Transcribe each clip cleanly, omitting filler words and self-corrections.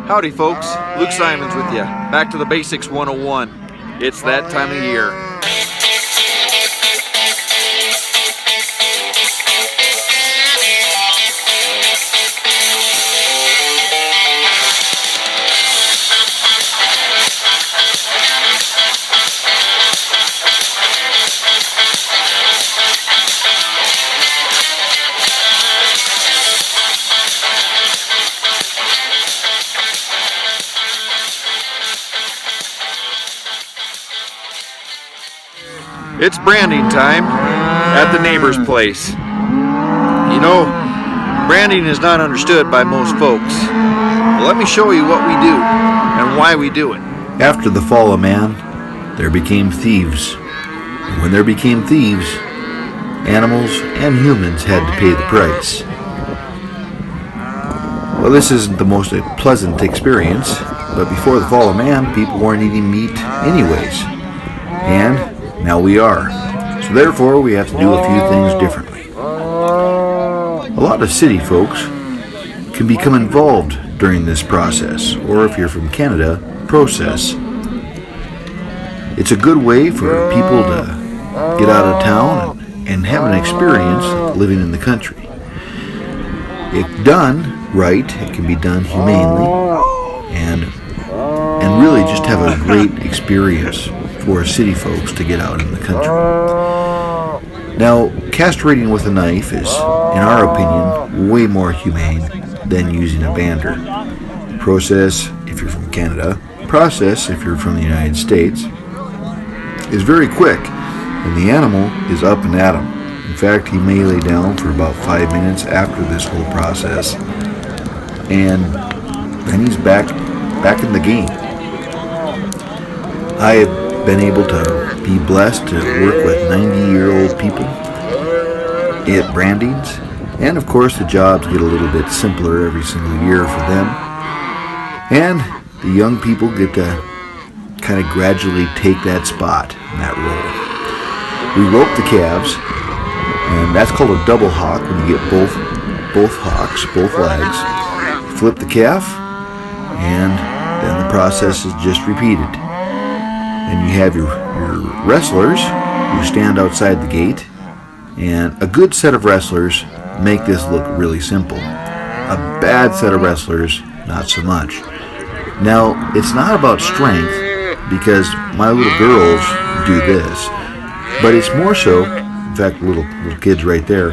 Howdy folks, Luke Simons with you. Back to the Basics 101. It's that time of year. It's branding time at the neighbor's place. You know, branding is not understood by most folks. Well, let me show you what we do and why we do it. After the fall of man, there became thieves. And when there became thieves, animals and humans had to pay the price. Well, this isn't the most pleasant experience, but before the fall of man, people weren't eating meat anyways. And now we are. So therefore, we have to do a few things differently. A lot of city folks can become involved during this process, or if you're from Canada, process. It's a good way for people to get out of town and have an experience living in the country. If done right, it can be done humanely and really just have a great experience for city folks to get out in the country. Now, castrating with a knife is, in our opinion, way more humane than using a bander. Process, if you're from Canada, process, if you're from the United States, is very quick, and the animal is up and at him. In fact, he may lay down for about 5 minutes after this whole process, and then he's back in the game. I have been able to be blessed to work with 90-year-old people at brandings, and of course the jobs get a little bit simpler every single year for them, and the young people get to kind of gradually take that spot in that role. We rope the calves, and that's called a double hock when you get both hocks, both legs. Flip the calf, and then the process is just repeated. And you have your wrestlers who stand outside the gate, and a good set of wrestlers make this look really simple. A bad set of wrestlers, not so much. Now, it's not about strength, because my little girls do this, but it's more so, in fact, little kids right there,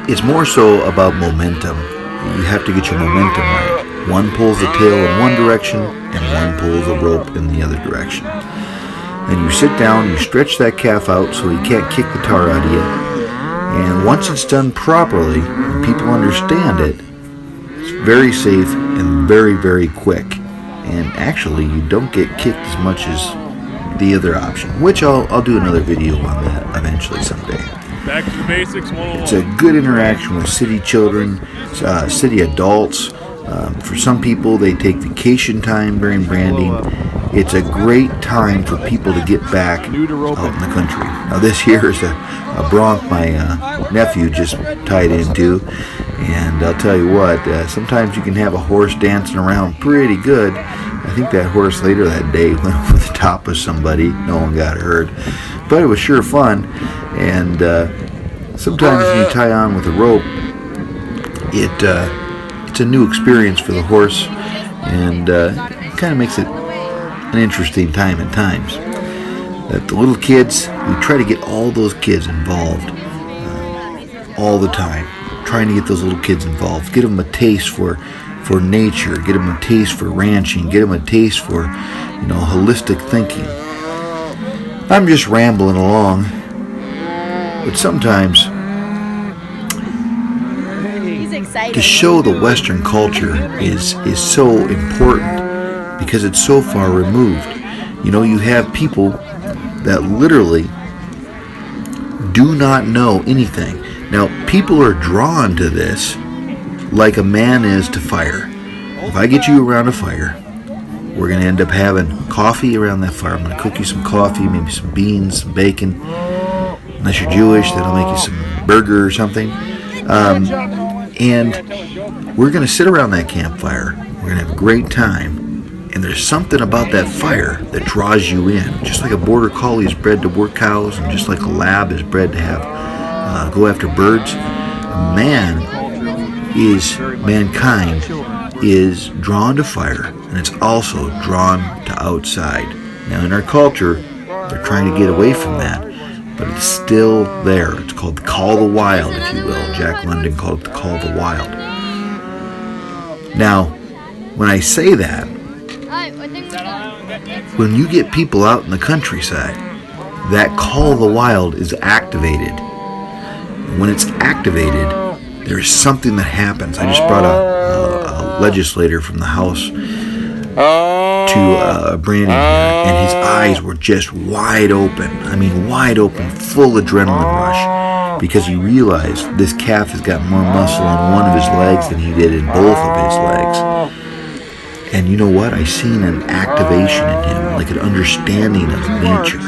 it's more so about momentum. You have to get your momentum right. One pulls the tail in one direction, and one pulls the rope in the other direction. Then you sit down, you stretch that calf out so he can't kick the tar out of you. And once it's done properly, and people understand it, it's very safe and very, very quick. And actually, you don't get kicked as much as the other option, which I'll do another video on that eventually someday. Back to the Basics 101. It's a good interaction with city children, city adults. For some people, they take vacation time during branding. It's a great time for people to get back out in the country. Now, this here is a bronc my nephew just tied into, and I'll tell you what, sometimes you can have a horse dancing around pretty good. I think that horse later that day went over the top of somebody. No one got hurt, but it was sure fun. And sometimes when you tie on with a rope, it's a new experience for the horse, and it kind of makes it an interesting time at times. That the little kids, we try to get all those kids involved all the time, trying to get those little kids involved, get them a taste for nature, get them a taste for ranching, get them a taste for, holistic thinking. I'm just rambling along, but sometimes to show the Western culture is so important because it's so far removed. You have people that literally do not know anything. Now, people are drawn to this like a man is to fire. If I get you around a fire, we're going to end up having coffee around that fire. I'm going to cook you some coffee, maybe some beans, some bacon. Unless you're Jewish, then I'll make you some burger or something. And we're going to sit around that campfire. We're going to have a great time. And there's something about that fire that draws you in. Just like a border collie is bred to work cows, and just like a lab is bred to have go after birds, mankind is drawn to fire, and it's also drawn to outside. Now in our culture, they're trying to get away from that, but it's still there. It's called the call of the wild, if you will. Jack London called it the call of the wild. Now, when I say that, when you get people out in the countryside, that call of the wild is activated. When it's activated, there's something that happens. I just brought a legislator from the House to Brandon here, and his eyes were just wide open. I mean, wide open, full adrenaline rush, because he realized this calf has got more muscle in one of his legs than he did in both of his legs. And you know what? I seen an activation in him, like an understanding of nature.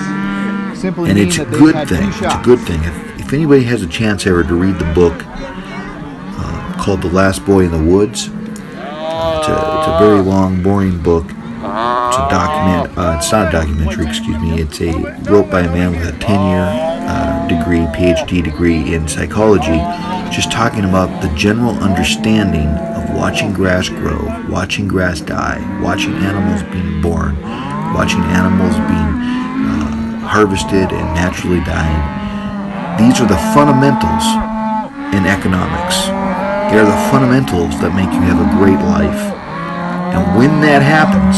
And it's a good thing. It's a good thing. If anybody has a chance ever to read the book called The Last Boy in the Woods, it's a very long, boring book. It's a it's not a documentary, excuse me. It's wrote by a man with a 10-year degree, PhD degree in psychology, just talking about the general understanding of watching grass grow, watching grass die, watching animals being born, watching animals being harvested and naturally dying. These are the fundamentals in economics. They are the fundamentals that make you have a great life. And when that happens,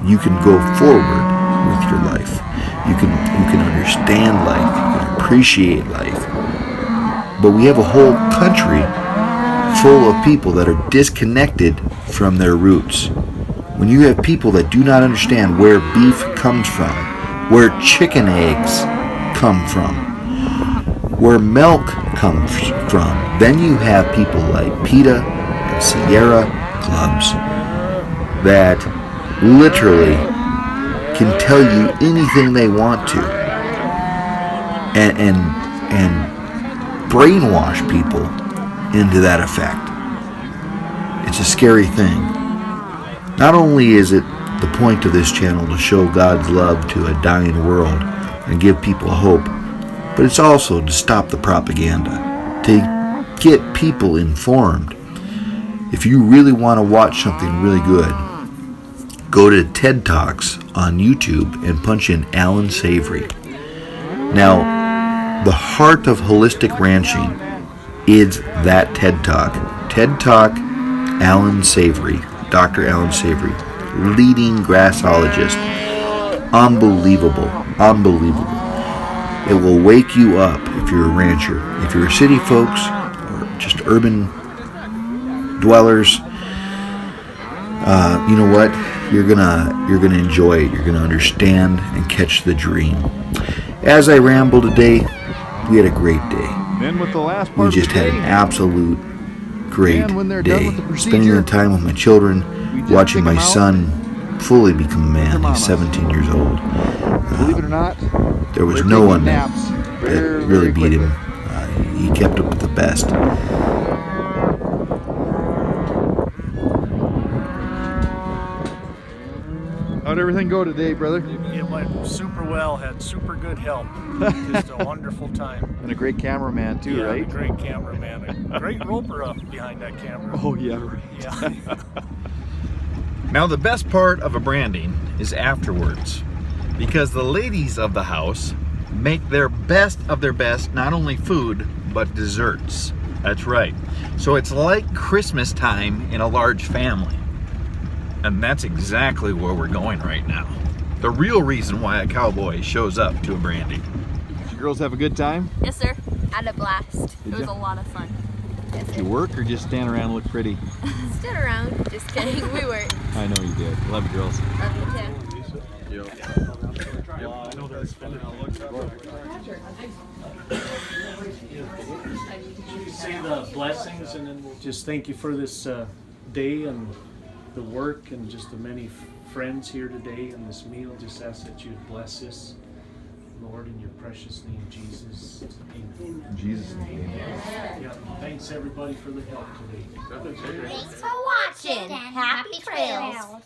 you can go forward with your life. You can understand life. You can appreciate life. But we have a whole country full of people that are disconnected from their roots. When you have people that do not understand where beef comes from, where chicken eggs come from, where milk comes from, then you have people like PETA and Sierra clubs that literally can tell you anything they want to and brainwash people into that effect. It's a scary thing. Not only is it the point of this channel to show God's love to a dying world and give people hope, but it's also to stop the propaganda, to get people informed. If you really want to watch something really good, go to TEDTalks on YouTube and punch in Alan Savory. Now, the heart of holistic ranching is that TED Talk. TED Talk, Alan Savory, Dr. Alan Savory, leading grassologist. Unbelievable, unbelievable. It will wake you up if you're a rancher. If you're a city folks or just urban dwellers, you know what? You're gonna enjoy it. You're gonna understand and catch the dream. As I ramble today, we had a great day. We just had an absolute great day. Spending the time with my children, watching my son fully become a man. He's 17 years old. Believe it or not, there was no one that really beat him. He kept up with the best. How'd everything go today, brother? It went super well, had super good help. Just a wonderful time. And a great cameraman too, right? A great cameraman. A great roper up behind that camera. Oh yeah, right. Yeah. Now the best part of a branding is afterwards, because the ladies of the house make their best of their best, not only food, but desserts. That's right. So it's like Christmas time in a large family. And that's exactly where we're going right now. The real reason why a cowboy shows up to a branding. Did you girls have a good time? Yes, sir. Had a blast. It was ya? a lot of fun. Yes, Did sir. you work or just stand around and look pretty? Stood around. Just kidding. We weren't. I know you did. Love you, girls. Love you too. Say the blessings, and then we'll just thank you for this day and the work and just the many friends here today and this meal. Just ask that you bless this Lord, in your precious name, Jesus. Amen. In Jesus' name. Yeah, thanks everybody for the help today. Thanks for watching. Happy trails.